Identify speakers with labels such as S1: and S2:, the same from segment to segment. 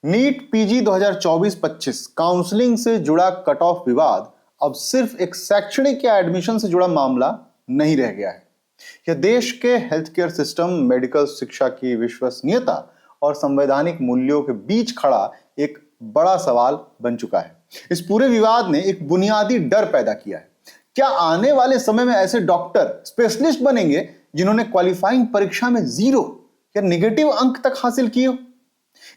S1: NEET PG 2024-25 counselling से जुड़ा cut off विवाद अब सिर्फ एक शैक्षणिक या एडमिशन से जुड़ा मामला नहीं रह गया है। यह देश के हेल्थ केयर सिस्टम, मेडिकल शिक्षा की विश्वसनीयता और संवैधानिक मूल्यों के बीच खड़ा एक बड़ा सवाल बन चुका है। इस पूरे विवाद ने एक बुनियादी डर पैदा किया है। क्या आने वाले समय में ऐसे डॉक्टर स्पेशलिस्ट बनेंगे जिन्होंने क्वालिफाइंग परीक्षा में 0 या नेगेटिव अंक तक हासिल किए हो?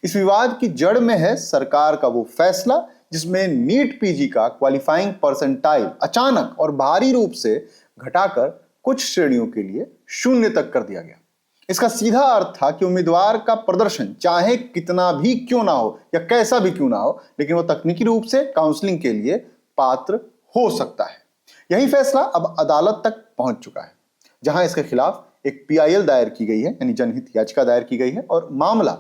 S1: इस विवाद की जड़ में है सरकार का वो फैसला जिसमें नीट पीजी का क्वालिफाइंग परसेंटाइल अचानक और भारी रूप से घटाकर कुछ श्रेणियों के लिए 0 तक कर दिया गया। इसका सीधा अर्थ था कि उम्मीदवार का प्रदर्शन चाहे कितना भी क्यों ना हो या कैसा भी क्यों ना हो, लेकिन वो तकनीकी रूप से काउंसलिंग के लिए पात्र हो सकता है। यही फैसला अब अदालत तक पहुंच चुका है, जहां इसके खिलाफ एक पीआईएल दायर की गई है, यानी जनहित याचिका दायर की गई है, और मामला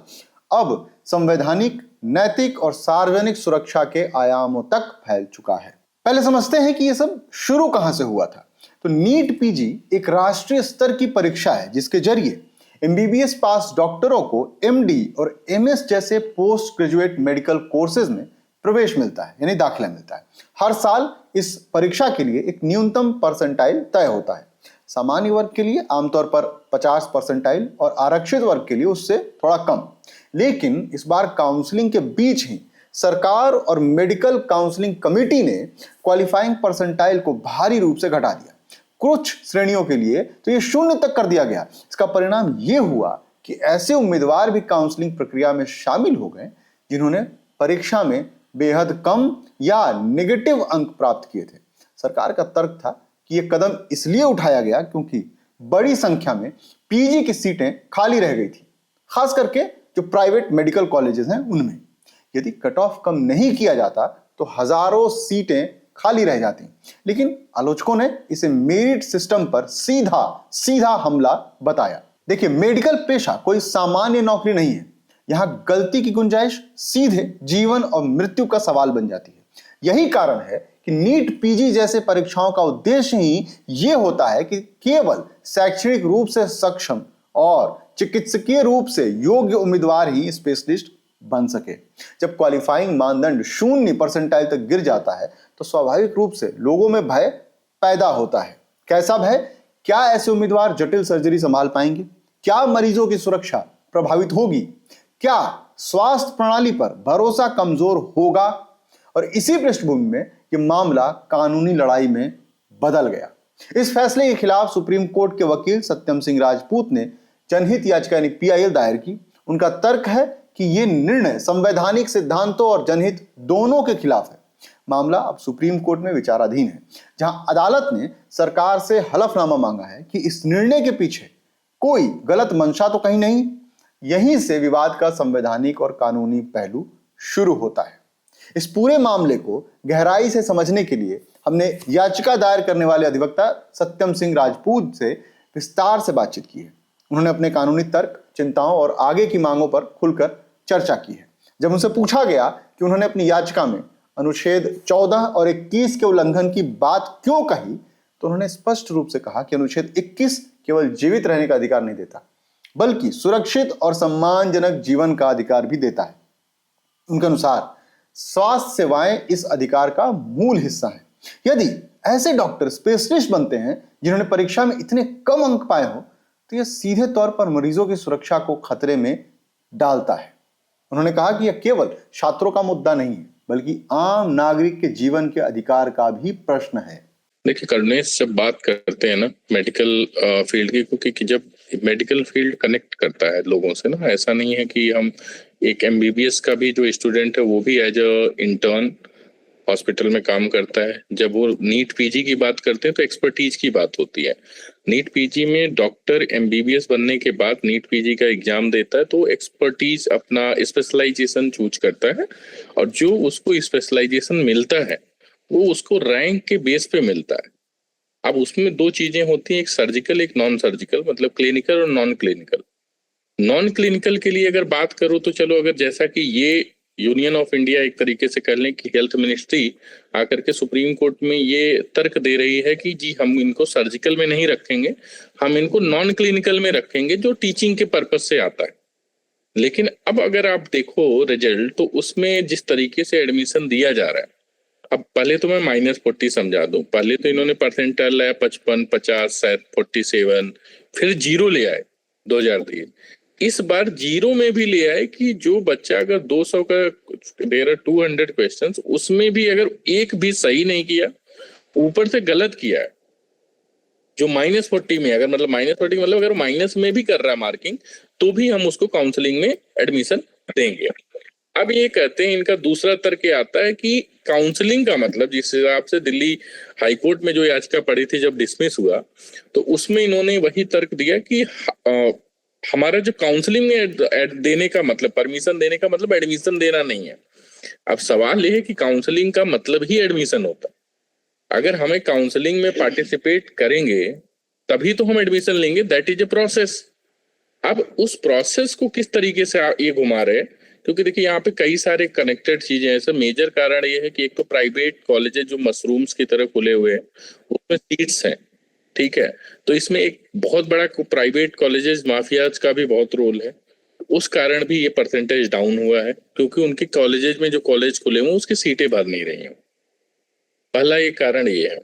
S1: अब संवैधानिक, नैतिक और सार्वजनिक सुरक्षा के आयामों तक फैल चुका है। पहले समझते हैं कि यह सब शुरू कहां से हुआ था। तो नीट पीजी एक राष्ट्रीय स्तर की परीक्षा है जिसके जरिए एमबीबीएस पास डॉक्टरों को एमडी और एमएस जैसे पोस्ट ग्रेजुएट मेडिकल कोर्सेज में प्रवेश मिलता है, यानी दाखिला मिलता है। हर साल इस परीक्षा के लिए एक न्यूनतम परसेंटाइल तय होता है। सामान्य वर्ग के लिए आमतौर पर 50 परसेंटाइल और आरक्षित वर्ग के लिए उससे थोड़ा कम। लेकिन इस बार काउंसलिंग के बीच ही सरकार और मेडिकल काउंसलिंग कमेटी ने क्वालिफाइंग परसेंटाइल को भारी रूप से घटा दिया। कुछ श्रेणियों के लिए तो ये 0 तक कर दिया गया। इसका परिणाम ये हुआ कि ऐसे उम्मीदवार भी काउंसलिंग प्रक्रिया में शामिल हो गए जिन्होंने परीक्षा में बेहद कम या नेगेटिव अंक प्राप्त किए थे। सरकार का तर्क था कि यह कदम इसलिए उठाया गया क्योंकि बड़ी संख्या में पीजी की सीटें खाली रह गई थी, खास करके जो प्राइवेट मेडिकल कॉलेजेस हैं उनमें। यदि कट ऑफ कम नहीं किया जाता तो हजारों सीटें खाली रह जाती। लेकिन आलोचकों ने इसे मेरिट सिस्टम पर सीधा हमला बताया। देखिए, मेडिकल पेशा कोई सामान्य नौकरी नहीं है। यहां गलती की गुंजाइश सीधे जीवन और मृत्यु का सवाल बन जाती है। यही कारण है कि नीट पीजी जैसे परीक्षाओं का उद्देश्य ही यह होता है कि केवल शैक्षणिक रूप से सक्षम और चिकित्सकीय रूप से योग्य उम्मीदवार ही स्पेशलिस्ट बन सके। जब क्वालिफाइंग मानदंड 0 परसेंटाइल तक गिर जाता है तो स्वाभाविक रूप से लोगों में भय पैदा होता है। कैसा भय? क्या ऐसे उम्मीदवार जटिल सर्जरी संभाल पाएंगे? क्या मरीजों की सुरक्षा प्रभावित होगी? क्या स्वास्थ्य प्रणाली पर भरोसा कमजोर होगा? और इसी पृष्ठभूमि में यह मामला कानूनी लड़ाई में बदल गया। इस फैसले के खिलाफ सुप्रीम कोर्ट के वकील सत्यम सिंह राजपूत ने जनहित याचिका यानी पीआईएल दायर की। उनका तर्क है कि यह निर्णय संवैधानिक सिद्धांतों और जनहित दोनों के खिलाफ है। मामला अब सुप्रीम कोर्ट में विचाराधीन है, जहां अदालत ने सरकार से हलफनामा मांगा है कि इस निर्णय के पीछे कोई गलत मंशा तो कहीं नहीं। यहीं से विवाद का संवैधानिक और कानूनी पहलू शुरू होता है। इस पूरे मामले को गहराई से समझने के लिए हमने याचिका दायर करने वाले अधिवक्ता सत्यम सिंह राजपूत से विस्तार से बातचीत की है। उन्होंने अपने कानूनी तर्क, चिंताओं और आगे की मांगों पर खुलकर चर्चा की है। जब उनसे पूछा गया कि उन्होंने अपनी याचिका में अनुच्छेद 14 और 21 के उल्लंघन की बात क्यों कही, तो उन्होंने स्पष्ट रूप से कहा कि अनुच्छेद 21 केवल जीवित रहने का अधिकार नहीं देता, बल्कि सुरक्षित और सम्मानजनक जीवन का अधिकार भी देता है। उनके अनुसार स्वास्थ्य सेवाएं इस अधिकार का मूल हिस्सा है। यदि ऐसे डॉक्टर स्पेशलिस्ट बनते हैं जिन्होंने परीक्षा में इतने कम अंक पाए हो, तो यह सीधे तौर पर मरीजों की सुरक्षा को खतरे में डालता है। उन्होंने कहा कि यह केवल छात्रों का मुद्दा नहीं है, बल्कि आम नागरिक के जीवन के अधिकार का भी प्रश्न है।
S2: देखिए, कर्णेश, जब बात करते हैं ना मेडिकल फील्ड की, क्योंकि जब मेडिकल फील्ड कनेक्ट करता है लोगों से ना, ऐसा नहीं है कि हम एक एमबीबीएस का भी जो स्टूडेंट है वो भी एज अ इंटर्न हॉस्पिटल में काम करता है। जब वो नीट पीजी की बात करते हैं तो एक्सपर्टीज की बात होती है। नीट पीजी में डॉक्टर एमबीबीएस बनने के बाद नीट पीजी का एग्जाम देता है तो एक्सपर्टीज अपना स्पेशलाइजेशन चूज करता है, और जो उसको स्पेशलाइजेशन मिलता है वो उसको रैंक के बेस पे मिलता है। अब उसमें 2 चीजें होती हैं, एक सर्जिकल, एक नॉन सर्जिकल, मतलब क्लिनिकल और नॉन क्लिनिकल। नॉन क्लिनिकल के लिए अगर बात करो तो चलो, अगर जैसा कि ये यूनियन ऑफ इंडिया एक तरीके से कह लें कि हेल्थ मिनिस्ट्री आकर के सुप्रीम कोर्ट में ये तर्क दे रही है कि जी हम इनको सर्जिकल में नहीं रखेंगे, हम इनको नॉन क्लिनिकल में रखेंगे जो टीचिंग के पर्पज से आता है। लेकिन अब अगर आप देखो रिजल्ट, तो उसमें जिस तरीके से एडमिशन दिया जा रहा है, अब पहले तो मैं -40 समझा दूं। पहले तो इन्होंने परसेंटाइल लाया 55, 50, शायद 47, फिर जीरो ले आए 2003। इस बार जीरो में भी ले आए कि जो बच्चा अगर 200 का दे रहा 200 क्वेश्चंस, उसमें भी अगर एक भी सही नहीं किया, ऊपर से गलत किया है, जो -40 में, अगर मतलब -40 मतलब अगर माइनस में भी कर रहा है मार्किंग, तो भी हम उसको काउंसलिंग में एडमिशन देंगे। अब ये कहते हैं, इनका दूसरा तर्क ये आता है कि काउंसलिंग का मतलब, जिस हिसाब से दिल्ली हाईकोर्ट में जो याचिका पड़ी थी जब डिसमिस हुआ, तो उसमें इन्होंने वही तर्क दिया कि हमारा जो काउंसलिंग में देने का मतलब, परमिशन देने का मतलब एडमिशन देना नहीं है। अब सवाल ये है कि काउंसलिंग का मतलब ही एडमिशन होता है। अगर हमें काउंसलिंग में पार्टिसिपेट करेंगे तभी तो हम एडमिशन लेंगे, दैट इज ए प्रोसेस। अब उस प्रोसेस को किस तरीके से ये घुमा रहे हैं, क्योंकि देखिए यहाँ पे कई सारे कनेक्टेड चीजें हैं। ऐसा मेजर कारण ये है कि एक तो प्राइवेट कॉलेजेस जो मशरूम्स की तरह खुले हुए हैं, उसमें सीट्स हैं, ठीक है। तो इसमें एक बहुत बड़ा प्राइवेट कॉलेजेस माफियाज का भी बहुत रोल है। उस कारण भी ये परसेंटेज डाउन हुआ है, क्योंकि उनके कॉलेजेस में जो कॉलेज खुले हुए उसकी सीटें भर नहीं रही हैं। पहला एक कारण ये है।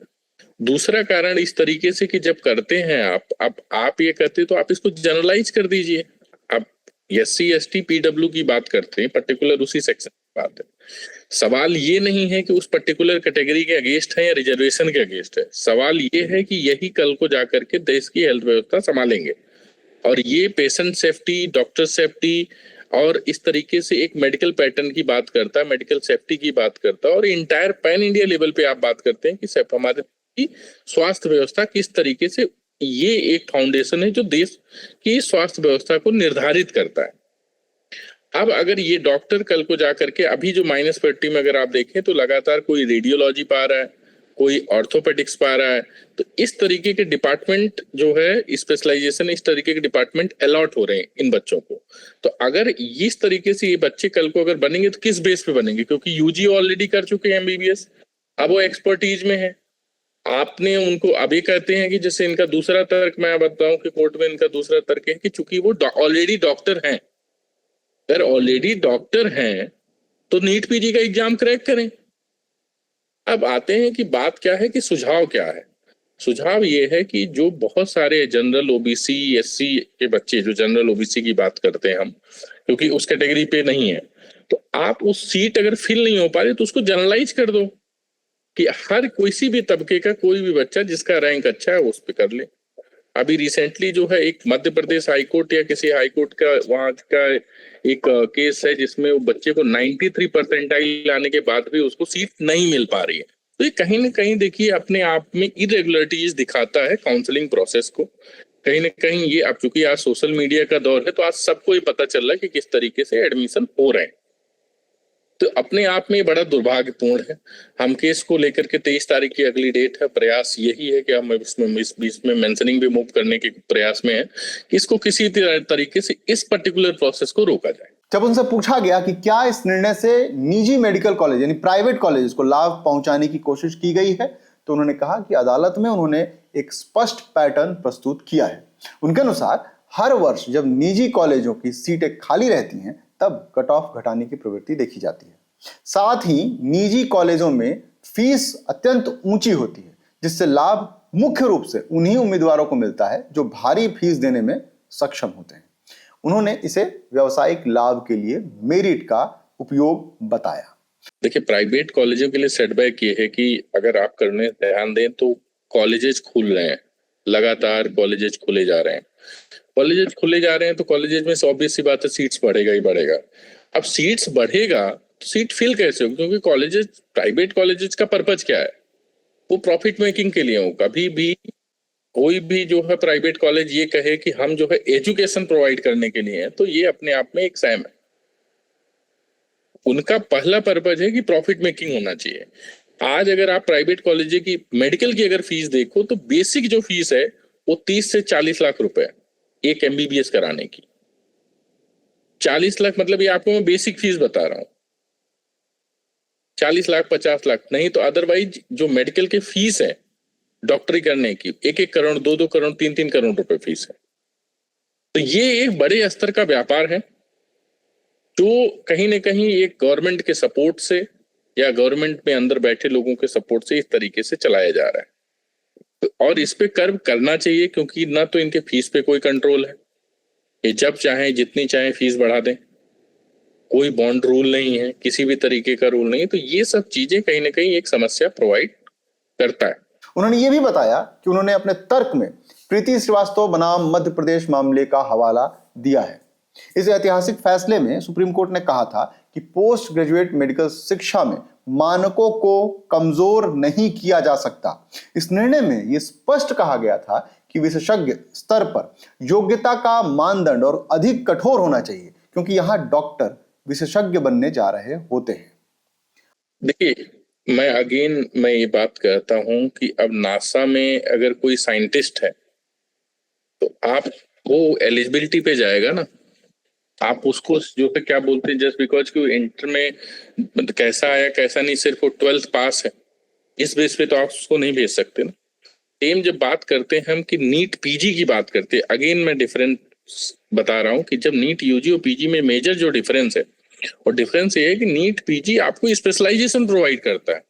S2: दूसरा कारण इस तरीके से कि जब करते हैं आप ये कहते तो आप इसको जनरलाइज कर दीजिए। आप SC ST PW की बात करते हैं, पर्टिकुलर उसी सेक्शन की बात है। सवाल ये नहीं है कि उस पर्टिकुलर कैटेगरी के अगेंस्ट है या रिजर्वेशन के अगेंस्ट है। सवाल ये है कि यही कल को जाकर के देश की हेल्थ व्यवस्था संभालेंगे, और ये पेशेंट सेफ्टी, डॉक्टर सेफ्टी, और इस तरीके से एक मेडिकल पैटर्न की बात करता है, मेडिकल सेफ्टी की बात करता है, और इंटायर पैन इंडिया लेवल पे आप बात करते हैं कि हमारे की स्वास्थ्य व्यवस्था किस तरीके से, ये एक फाउंडेशन है जो देश की स्वास्थ्य व्यवस्था को निर्धारित करता है। अब अगर ये डॉक्टर कल को जाकर के, अभी जो -40 में अगर आप देखें तो लगातार कोई रेडियोलॉजी पा रहा है, कोई ऑर्थोपेडिक्स पा रहा है, तो इस तरीके के डिपार्टमेंट जो है, स्पेशलाइजेशन, इस तरीके के डिपार्टमेंट अलॉट हो रहे हैं इन बच्चों को। तो अगर इस तरीके से ये बच्चे कल को अगर बनेंगे तो किस बेस पे बनेंगे, क्योंकि यूजी ऑलरेडी कर चुके हैं MBBS, अब वो एक्सपर्टीज में है। आपने उनको अभी कहते हैं कि जैसे इनका दूसरा तर्क मैं बताऊं कि कोर्ट में इनका दूसरा तर्क है कि चूंकि वो ऑलरेडी डॉक्टर हैं, अगर ऑलरेडी डॉक्टर हैं तो नीट PG का एग्जाम क्रैक करें। अब आते हैं कि बात क्या है कि सुझाव क्या है। सुझाव ये है कि जो बहुत सारे जनरल OBC SC के बच्चे, जो जनरल OBC की बात करते हैं हम, क्योंकि उस कैटेगरी पे नहीं है, तो आप उस सीट अगर फिल नहीं हो पा रही तो उसको जनरलाइज कर दो कि हर किसी भी तबके का कोई भी बच्चा जिसका रैंक अच्छा है उस पे कर ले। अभी रिसेंटली जो है एक मध्य प्रदेश हाईकोर्ट या किसी हाईकोर्ट का वहां का एक केस है जिसमें वो बच्चे को 93 परसेंटाइल आने के बाद भी उसको सीट नहीं मिल पा रही है। तो ये कहीं ना कहीं देखिए अपने आप में इरेगुलरिटीज दिखाता है काउंसलिंग प्रोसेस को। कहीं ना कहीं ये, अब चूंकि आज सोशल मीडिया का दौर है तो आज सबको ही पता चल रहा है कि किस तरीके से एडमिशन हो रहे हैं। तो अपने आप में बड़ा दुर्भाग्यपूर्ण है। हम केस को लेकर के 23 तारीख की अगली डेट है, प्रयास यही है कि हम इसमें इस बीच में मेंशनिंग भी मूव करने के प्रयास में है कि इसको किसी तरीके से इस पर्टिकुलर प्रोसेस को रोका जाए।
S1: जब उनसे पूछा गया कि क्या इस निर्णय से निजी मेडिकल कॉलेज यानी प्राइवेट कॉलेज को लाभ पहुंचाने की कोशिश की गई है, तो उन्होंने कहा कि अदालत में उन्होंने एक स्पष्ट पैटर्न प्रस्तुत किया है। उनके अनुसार हर वर्ष जब निजी कॉलेजों की सीटें खाली रहती हैं तब कट ऑफ घटाने की प्रवृत्ति देखी जाती है। साथ ही निजी कॉलेजों में फीस अत्यंत ऊंची होती है, जिससे लाभ मुख्य रूप से उन्हीं उम्मीदवारों को मिलता है जो भारी फीस देने में सक्षम होते हैं। उन्होंने इसे व्यावसायिक लाभ के लिए मेरिट का उपयोग बताया।
S2: देखिए, प्राइवेट कॉलेजों के लिए सेटबैक ये है कि अगर आप करने ध्यान दें तो कॉलेजेस खुल रहे हैं, लगातार कॉलेजेस खुले जा रहे हैं। कॉलेजेस खुले जा रहे हैं तो कॉलेजेस में ऑब्वियस सी बात है सीट्स बढ़ेगा ही बढ़ेगा। अब सीट्स बढ़ेगा तो सीट फिल कैसे हो, क्योंकि कॉलेजेस, प्राइवेट कॉलेजेस का पर्पज क्या है, वो प्रॉफिट मेकिंग के लिए हो। कभी भी कोई भी जो है प्राइवेट कॉलेज ये कहे कि हम जो है एजुकेशन प्रोवाइड करने के लिए है, तो ये अपने आप में एक सैम है। उनका पहला पर्पज है कि प्रॉफिट मेकिंग होना चाहिए। आज अगर आप प्राइवेट कॉलेज की मेडिकल की अगर फीस देखो तो बेसिक जो फीस है वो 30 से 40 लाख रुपए एक MBBS कराने की। 40 लाख मतलब ये आपको मैं बेसिक फीस बता रहा हूं। 40 लाख 50 लाख नहीं तो अदरवाइज जो मेडिकल की फीस है डॉक्टरी करने की 1-1 करोड़ 2-2 करोड़ 3-3 करोड़ रुपए फीस है। तो ये एक बड़े स्तर का व्यापार है जो कहीं ना कहीं एक गवर्नमेंट के सपोर्ट से या गवर्नमेंट में अंदर बैठे लोगों के सपोर्ट से इस तरीके से चलाया जा रहा है। और इस पे कर्व करना चाहिए, क्योंकि ना तो इनके फीस पे कोई कंट्रोल है, ये जब चाहे जितनी चाहे फीस बढ़ा दें, कोई बॉन्ड रूल नहीं है, किसी भी तरीके का रूल नहीं है। तो ये सब चीजें कहीं ना कहीं एक समस्या प्रोवाइड करता है।
S1: उन्होंने ये भी बताया कि उन्होंने अपने तर्क में प्रीति श्रीवास्तव बनाम मध्य प्रदेश मामले का हवाला दिया है। इस ऐतिहासिक फैसले में सुप्रीम कोर्ट ने कहा था कि पोस्ट ग्रेजुएट मेडिकल शिक्षा में मानकों को कमजोर नहीं किया जा सकता। इस निर्णय में यह स्पष्ट कहा गया था कि विशेषज्ञ स्तर पर योग्यता का मानदंड और अधिक कठोर होना चाहिए, क्योंकि यहां डॉक्टर विशेषज्ञ बनने जा रहे होते हैं।
S2: देखिए, मैं ये बात करता हूं कि अब नासा में अगर कोई साइंटिस्ट है तो आप वो एलिजिबिलिटी पे जाएगा ना, आप उसको जो है क्या बोलते हैं, जस्ट बिकॉज कि इंटर में मतलब कैसा आया कैसा नहीं, सिर्फ वो 12th पास है, इस बेस पे तो आप उसको नहीं भेज सकते ना। सेम जब बात करते हैं हम कि नीट पीजी की बात करते हैं, अगेन मैं डिफरेंस बता रहा हूँ कि जब नीट यूजी और पीजी में मेजर जो डिफरेंस है, और डिफरेंस ये है कि नीट पीजी आपको स्पेशलाइजेशन प्रोवाइड करता है।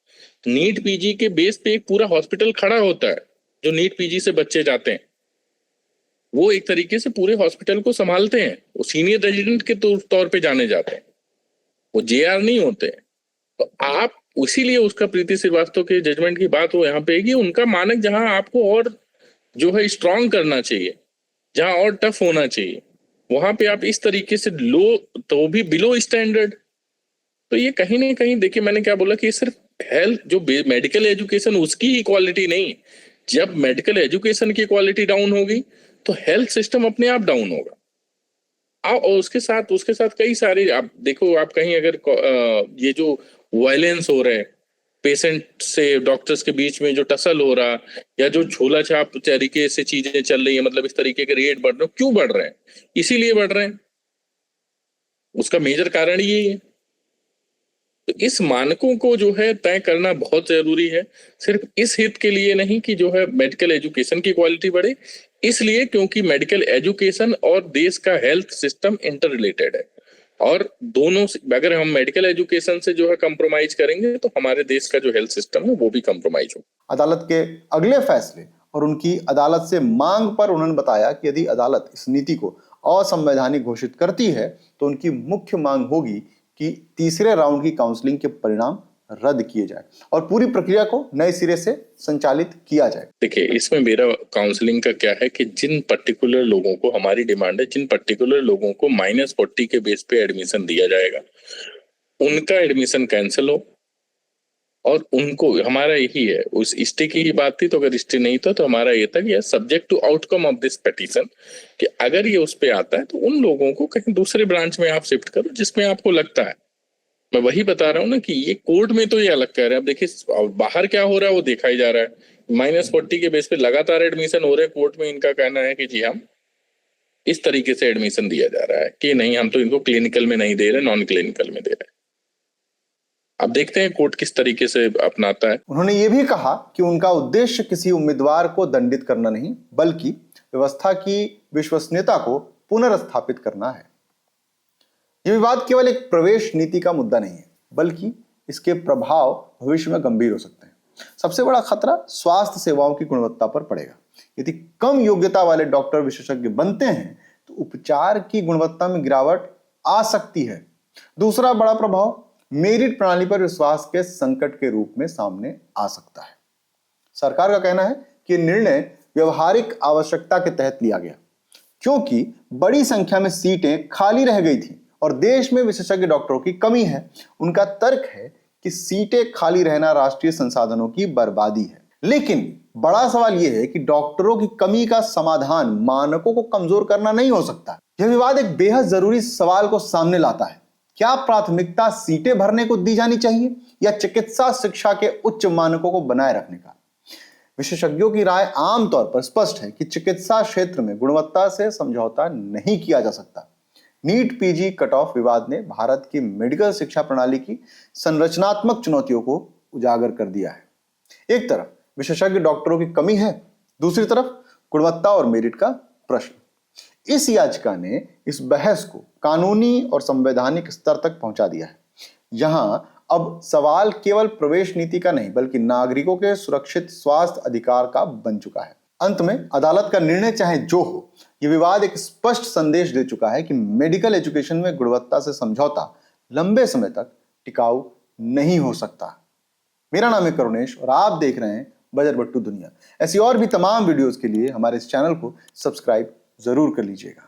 S2: नीट पीजी के बेस पे एक पूरा हॉस्पिटल खड़ा होता है। जो नीट पीजी से बच्चे जाते हैं वो एक तरीके से पूरे हॉस्पिटल को संभालते हैं, वो सीनियर रेजिडेंट के तौर पे जाने जाते हैं, वो जेआर नहीं होते हैं। तो आप इसीलिए उसका प्रीति श्रीवास्तव के जजमेंट की बात हो यहाँ पे कि उनका मानक जहां आपको और जो है स्ट्रांग करना चाहिए, जहां और टफ होना चाहिए, वहां पे आप इस तरीके से लो, तो भी बिलो स्टैंडर्ड। तो ये कहीं ना कहीं देखिए, मैंने क्या बोला कि सिर्फ हेल्थ जो मेडिकल एजुकेशन उसकी ही क्वालिटी नहीं, जब मेडिकल एजुकेशन की क्वालिटी डाउन होगी तो हेल्थ सिस्टम अपने आप डाउन होगा। और उसके साथ कई सारे, आप देखो, आप कहीं अगर ये जो वायलेंस हो रहा है पेशेंट से डॉक्टर्स के बीच में, जो टसल हो रहा, या जो झोला छाप तरीके से चीजें चल रही है, मतलब इस तरीके के रेट बढ़ रहे हैं, क्यों बढ़ रहे हैं? इसीलिए बढ़ रहे हैं, उसका मेजर कारण यही है। तो इस मानकों को जो है तय करना बहुत जरूरी है, सिर्फ इस हित के लिए नहीं कि जो है मेडिकल एजुकेशन की क्वालिटी बढ़े, इसलिए क्योंकि मेडिकल एजुकेशन और देश का हेल्थ सिस्टम इंटर रिलेटेड है। और दोनों अगर हम मेडिकल एजुकेशन से जो है कंप्रोमाइज करेंगे तो हमारे देश का जो हेल्थ सिस्टम है वो भी कंप्रोमाइज होगा।
S1: अदालत के अगले फैसले और उनकी अदालत से मांग पर उन्होंने बताया कि यदि अदालत इस नीति को असंवैधानिक घोषित करती है तो उनकी मुख्य मांग होगी कि तीसरे राउंड की काउंसलिंग के परिणाम रद्द किए जाए और पूरी प्रक्रिया को नए सिरे से संचालित किया जाए।
S2: देखिए, इसमें मेरा काउंसलिंग का क्या है कि जिन पर्टिकुलर लोगों को, हमारी डिमांड है जिन पर्टिकुलर लोगों को -40 के बेस पे एडमिशन दिया जाएगा उनका एडमिशन कैंसिल हो। और उनको, हमारा यही है, उस स्टे की ही बात थी, तो अगर स्टे नहीं था तो हमारा ये था कि subject to outcome of this petition, कि अगर ये उस पे आता है तो उन लोगों को कहीं दूसरे ब्रांच में आप शिफ्ट करो जिसमें आपको लगता है। मैं वही बता रहा हूँ ना कि ये कोर्ट में तो ये अलग कह रहे हैं, अब देखिए बाहर क्या हो रहा है वो देखा ही जा रहा है। -40 के बेस पे लगातार एडमिशन हो रहे हैं। कोर्ट में इनका कहना है कि जी हम इस तरीके से एडमिशन दिया जा रहा है कि नहीं, हम तो इनको क्लिनिकल में नहीं दे रहे, नॉन क्लिनिकल में दे रहे हैं। अब देखते हैं कोर्ट किस तरीके से अपनाता है।
S1: उन्होंने ये भी कहा कि उनका उद्देश्य किसी उम्मीदवार को दंडित करना नहीं, बल्कि व्यवस्था की विश्वसनीयता को पुनर्स्थापित करना है। यह विवाद केवल एक प्रवेश नीति का मुद्दा नहीं है, बल्कि इसके प्रभाव भविष्य में गंभीर हो सकते हैं। सबसे बड़ा खतरा स्वास्थ्य सेवाओं की गुणवत्ता पर पड़ेगा। यदि कम योग्यता वाले डॉक्टर विशेषज्ञ बनते हैं तो उपचार की गुणवत्ता में गिरावट आ सकती है। दूसरा बड़ा प्रभाव मेरिट प्रणाली पर विश्वास के संकट के रूप में सामने आ सकता है। सरकार का कहना है कि निर्णय व्यवहारिक आवश्यकता के तहत लिया गया, क्योंकि बड़ी संख्या में सीटें खाली रह गई थी और देश में विशेषज्ञ डॉक्टरों की कमी है। उनका तर्क है कि सीटें खाली रहना राष्ट्रीय संसाधनों की बर्बादी है। लेकिन बड़ा सवाल यह है कि डॉक्टरों की कमी का समाधान मानकों को कमजोर करना नहीं हो सकता। यह विवाद एक बेहद जरूरी सवाल को सामने लाता है। क्या प्राथमिकता सीटें भरने को दी जानी चाहिए या चिकित्सा शिक्षा के उच्च मानकों को बनाए रखने का? विशेषज्ञों की राय आमतौर पर स्पष्ट है कि चिकित्सा क्षेत्र में गुणवत्ता से समझौता नहीं किया जा सकता। नीट पीजी कट ऑफ विवाद ने भारत की मेडिकल शिक्षा प्रणाली की संरचनात्मक चुनौतियों को उजागर कर दिया है। एक तरफ विशेषज्ञ डॉक्टरों की कमी है, दूसरी तरफ गुणवत्ता और मेरिट का प्रश्न। इस याचिका ने इस बहस को कानूनी और संवैधानिक स्तर तक पहुंचा दिया है। यहां अब सवाल केवल प्रवेश नीति का नहीं बल्कि नागरिकों के सुरक्षित स्वास्थ्य अधिकार का बन चुका है। अंत में अदालत का निर्णय चाहे जो हो, यह विवाद एक स्पष्ट संदेश दे चुका है कि मेडिकल एजुकेशन में गुणवत्ता से समझौता लंबे समय तक टिकाऊ नहीं हो सकता। मेरा नाम है करुणेश और आप देख रहे हैं बजर बट्टू दुनिया। ऐसी और भी तमाम वीडियोस के लिए हमारे इस चैनल को सब्सक्राइब जरूर कर लीजिएगा।